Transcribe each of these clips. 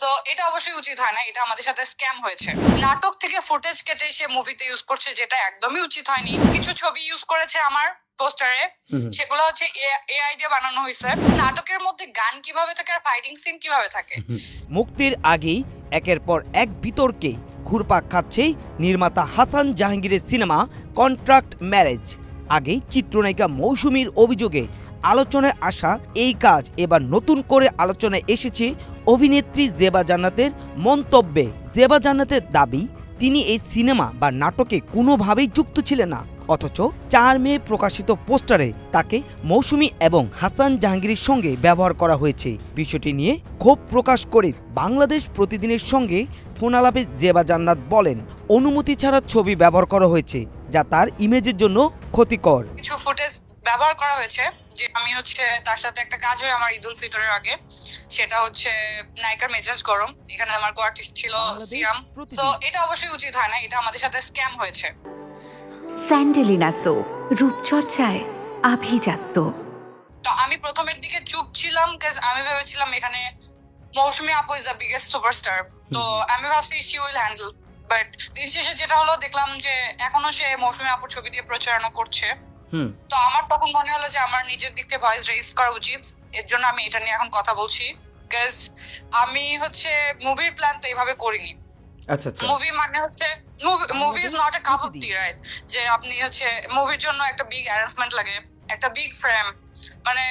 So এটা অবশ্যই উচিত হয় না, এটা আমাদের সাথে স্ক্যাম হয়েছে। নাটক থেকে ফুটেজ কেটে সে মুভিতে ইউজ করছে, যেটা একদমই উচিত হয়নি। কিছু ছবি ইউজ করেছে আমার পোস্টারে, সেগুলো হচ্ছে এআই দিয়ে বানানো হয়েছে। নাটকের মধ্যে গান কিভাবে থাকে আর ফাইটিং সিন কিভাবে থাকে? মুক্তির আগেই একের পর এক বিতর্কে ঘুরপাক খাচ্ছে নির্মাতা হাসান জাহাঙ্গীরের সিনেমা কন্ট্রাক্ট ম্যারেজ। আগেই চিত্রনায়িকা মৌসুমীর অভিযোগে আলোচনায় আসা এই কাজ এবার নতুন করে আলোচনায় এসেছে অভিনেত্রী জেবা জান্নাতের মন্তব্যে। জেবা জান্নাতের দাবি, তিনি এই সিনেমা বা নাটকে কোনোভাবেই যুক্ত ছিলেন না, অথচ 4 মে প্রকাশিত পোস্টারে তাকে মৌসুমী এবং হাসান জাহাঙ্গীরের সঙ্গে ব্যবহার করা হয়েছে। বিষয়টি নিয়ে ক্ষোভ প্রকাশ করে বাংলাদেশ প্রতিদিনের সঙ্গে ফোনালাপে জেবা জান্নাত বলেন, অনুমতি ছাড়া ছবি ব্যবহার করা হয়েছে, যা তার ইমেজের জন্য ক্ষতিকর। কিছু ফুটেজ ব্যবহার করা হয়েছে, যে আমি হচ্ছে তার সাথে একটা কাজ হয় আমার ঈদুল ফিতরের আগে, সেটা হচ্ছে নায়িকার মেজাজ গরম। এখানে আমার কো আর্টিস্ট ছিল সিয়াম। সো এটা অবশ্যই উচিত হয় না, এটা আমাদের সাথে স্ক্যাম হয়েছে। স্যান্ডেলিনা সো, রূপচর্চায় আভিজাত্য। তো আমি প্রথমের দিকে চুপ ছিলাম, আমি ভেবেছিলাম এখানে মৌসুমী আপু ইজ দ্য বিগেস্ট সুপারস্টার, তো আমি ভাবছি শি উইল হ্যান্ডেল। বাট দিন শেষে যেটা হলো, দেখলাম যে এখনো সে মৌসুমী আপুর ছবি দিয়ে প্রচারণা করছে। তো আমার তখন মনে হলো যে আমার নিজের দিক থেকে ভয়েস রেইজ করা উচিত, এর জন্য আমি এটা নিয়ে এখন কথা বলছি। বিকজ আমি হচ্ছে মুভির প্ল্যান তো এইভাবে করিনি। আচ্ছা আচ্ছা, মুভি মানে হচ্ছে movie is not a cup of T, right? যে আপনি হচ্ছে মুভির জন্য একটা বিগ অ্যারেঞ্জমেন্ট লাগে, একটা বিগ ফ্রেম, মানে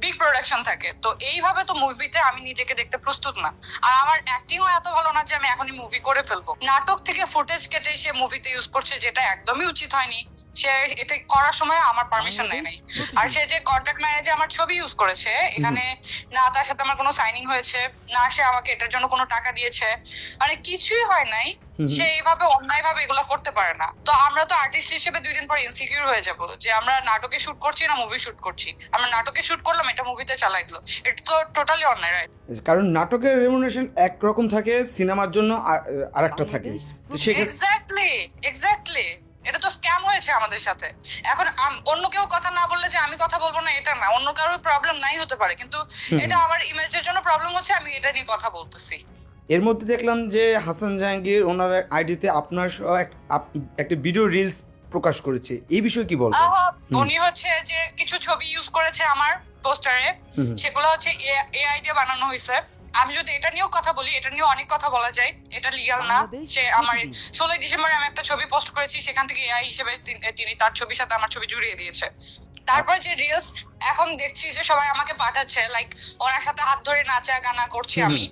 বিগ প্রোডাকশন থাকে। তো এইভাবে তো মুভিতে আমি নিজেকে দেখতে প্রস্তুত না, আর আমার অ্যাক্টিংও এত ভালো না যে আমি এখনই মুভি করে ফেলবো। নাটক থেকে ফুটেজ কেটে সে মুভিতে ইউজ করছে, যেটা একদমই উচিত হয়নি। সে এটা করার সময় আমার পারমিশন নেয় নাই। আর সে যে কন্ট্রাক্ট ম্যারেজে আমার ছবি ইউজ করেছে, এখানে না তার সাথে আমার কোনো সাইনিং হয়েছে, না সে আমাকে এটার জন্য কোনো টাকা দিয়েছে, মানে কিছুই হয় নাই। সে এইভাবে অন্যায় ভাবে এগুলো করতে পারে না। তো আমরা তো আর্টিস্ট হিসেবে 2 দিন পর ইনসিকিউর হয়ে যাব যে আমরা নাটকে শুট করছি না মুভি শুট করছি। আমরা নাটকে শুট করলাম, এটা মুভিতে চালাই দিল, এটা তো টোটালি অন্যায়, রাইট? কারণ নাটকের রেমুনারেশন একরকম থাকে, সিনেমার জন্য আরেকটা থাকে। তো সেক্ষেত্রে এক্স্যাক্টলি এটা তো স্ক্যাম হয়েছে আমাদের সাথে। এখন অন্য কেউ কথা না বললে যে আমি কথা বলবো না এটা না, অন্য কারোর প্রবলেম নাই হতে পারে, কিন্তু এটা আমার ইমেজের জন্য প্রবলেম হচ্ছে, আমি এটা নিয়ে কথা বলতেছি। এর মধ্যে দেখলাম যে হাসান জাহাঙ্গীর ওনার আইডিতে আপনার একটা ভিডিও রিলস প্রকাশ করেছে, এই বিষয়ে কি বলবেন? উনি হচ্ছে যে কিছু ছবি ইউজ করেছে আমার পোস্টারে, সেগুলো হচ্ছে এআই দিয়ে বানানো হয়েছে। আমি যদি এটা নিয়েও কথা বলি, এটা নিয়ে অনেক কথা বলা যায়, এটা লিগ্যাল না। সে আমার 16 ডিসেম্বরে আমি একটা ছবি পোস্ট করেছি, সেখান থেকে এআই হিসেবে তিনি তার ছবির সাথে আমার ছবি জুড়িয়ে দিয়েছে। তারপরে যে রিলস এখন দেখছি যে সবাই আমাকে পাঠাচ্ছে, লাইক ওনার সাথে হাত ধরে নাচা গানা করছি আমি,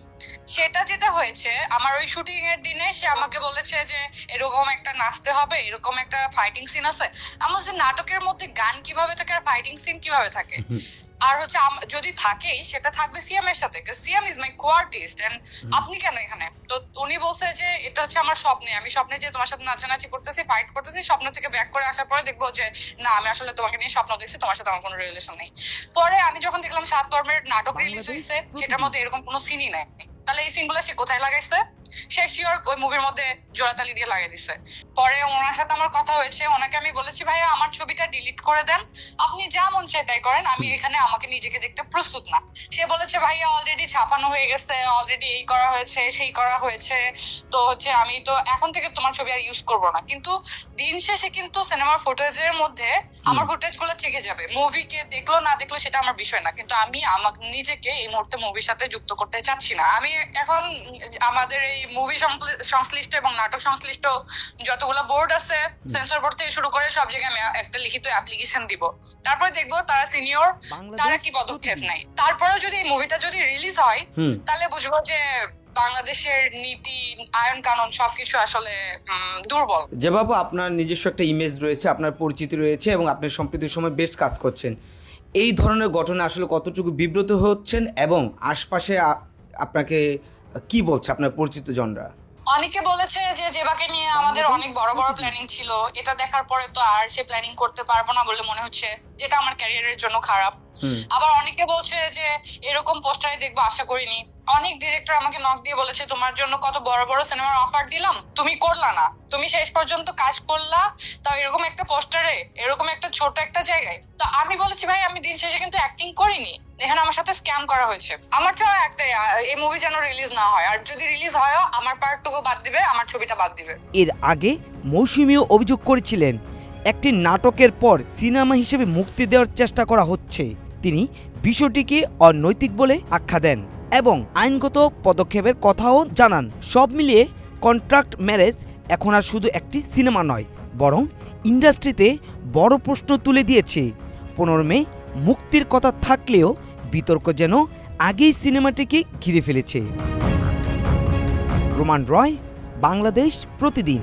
সেটা যেটা হয়েছে আমার ওই শুটিং এর দিনে সে আমাকে বলেছে যে এরকম একটা নাচতে হবে, এরকম একটা ফাইটিং সিন আছে। আমার যে নাটকের মধ্যে গান কিভাবে থাকে আর ফাইটিং সিন কিভাবে থাকে, আর হচ্ছে যদি থাকেই সেটা থাকবে সিএম এর সাথে, CM is my co artist and আপনি কেন এখানে? তো উনি বলছে যে এটা হচ্ছে আমার স্বপ্নে, আমি স্বপ্নে যে তোমার সাথে নাচানাচি করতেছি, ফাইট করতেছি, স্বপ্ন থেকে ব্যাক করে আসার পরে দেখবো যে না, আমি আসলে তোমাকে নিয়ে স্বপ্ন দেখছি, তোমার সাথে আমার কোনো রিলেশন নেই। পরে আমি যখন দেখলাম 7 ধর্মের নাটক রিলিজ হয়েছে, সেটার মধ্যে এরকম কোনো সিনই নাই, তাহলে এই সিনগুলো সে কোথায় লাগাইছে? সে শিওর ওই মুভির মধ্যে জোড়াতালি দিয়ে লাগিয়ে দিছে। পরে ওনার সাথে আমার কথা হয়েছে, ওনাকে আমি বলেছি ভাইয়া আমার ছবিটা ডিলিট করে দেন, আপনি যা মন চায় তাই করেন, আমি এখানে আমাকে নিজেকে দেখতে প্রস্তুত না। সে বলেছে ভাইয়া অলরেডি ছাপানো হয়ে গেছে, অলরেডি এই করা হয়েছে সেই করা হয়েছে, তো হচ্ছে আমি তো এখন থেকে তোমার ছবি আর ইউজ করবো না। কিন্তু দিন শেষে কিন্তু সিনেমার ফুটেজের মধ্যে আমার ফুটেজ গুলো থেকে যাবে, মুভিকে দেখলো না দেখলো সেটা আমার বিষয় না, কিন্তু আমি আমাকে নিজেকে এই মুহূর্তে মুভির সাথে যুক্ত করতে চাচ্ছি না। আমি এখন আমাদের এই মুভি সংশ্লিষ্ট এবং নাটক সংশ্লিষ্ট যতগুলো বোর্ড আছে, সেন্সর বোর্ড থেকে শুরু করে সব জায়গায় আমি একটা লিখিত অ্যাপ্লিকেশন দিব, তারপরে দেখবো তারা সিনিয়র তারা কি পদক্ষেপ নেয়। তারপরে যদি এই মুভিটা যদি রিলিজ হয়, তাহলে বুঝবো যে বাংলাদেশের নীতি আইন কানুন সবকিছু আসলে দুর্বল। যে বাবু, আপনার নিজস্ব একটা ইমেজ রয়েছে, আপনার পরিচিতি রয়েছে এবং আপনি সম্প্রতি সময় বেশ কাজ করছেন, এই ধরনের ঘটনা আসলে কতটুকু বিব্রত হচ্ছেন এবং আশপাশে আপনাকে কি বলছে আপনার পরিচিত জনরা? অনেকে বলেছে যে জেবাকে নিয়ে আমাদের অনেক বড় বড় প্ল্যানিং ছিল, এটা দেখার পরে তো আর সে প্ল্যানিং করতে পারবো না বলে মনে হচ্ছে, যেটা আমার ক্যারিয়ারের জন্য খারাপ। আবার অনেকে বলছে যে এরকম পোস্টারে দেখবো আশা করিনি। অনেক ডিরেক্টর আমাকে নক দিয়ে বলেছে তোমার জন্য কত বড় বড় সিনেমার অফার দিলাম, তুমি করলা না, তুমি শেষ পর্যন্ত কাজ করলা, তাও এরকম একটা পোস্টারে, এরকম একটা ছোট একটা জায়গায়। তো আমি বলেছি ভাই আমি দিন শেষে কিন্তু অ্যাক্টিং করিনি, এখানে আমার সাথে স্ক্যাম করা হয়েছে। আমার চাওয়া একটাই, এই মুভি যেন রিলিজ না হয়, আর যদি রিলিজ হয়ও আমার পার্টটুকু বাদ দিবে, আমার ছবিটা বাদ দিবে। এর আগে মৌসুমীও অভিযোগ করেছিলেন একটি নাটকের পর সিনেমা হিসেবে মুক্তি দেওয়ার চেষ্টা করা হচ্ছে। তিনি বিষয়টিকে অনৈতিক বলে আখ্যা দেন এবং আইনগত পদক্ষেপের কথাও জানান। সব মিলিয়ে কন্ট্রাক্ট ম্যারেজ এখন আর শুধু একটি সিনেমা নয়, বরং ইন্ডাস্ট্রিতে বড় প্রশ্ন তুলে দিয়েছে। 15 মে মুক্তির কথা থাকলেও বিতর্ক যেন আগেই সিনেমাটিকে ঘিরে ফেলেছে। রোমান রয়, বাংলাদেশ প্রতিদিন।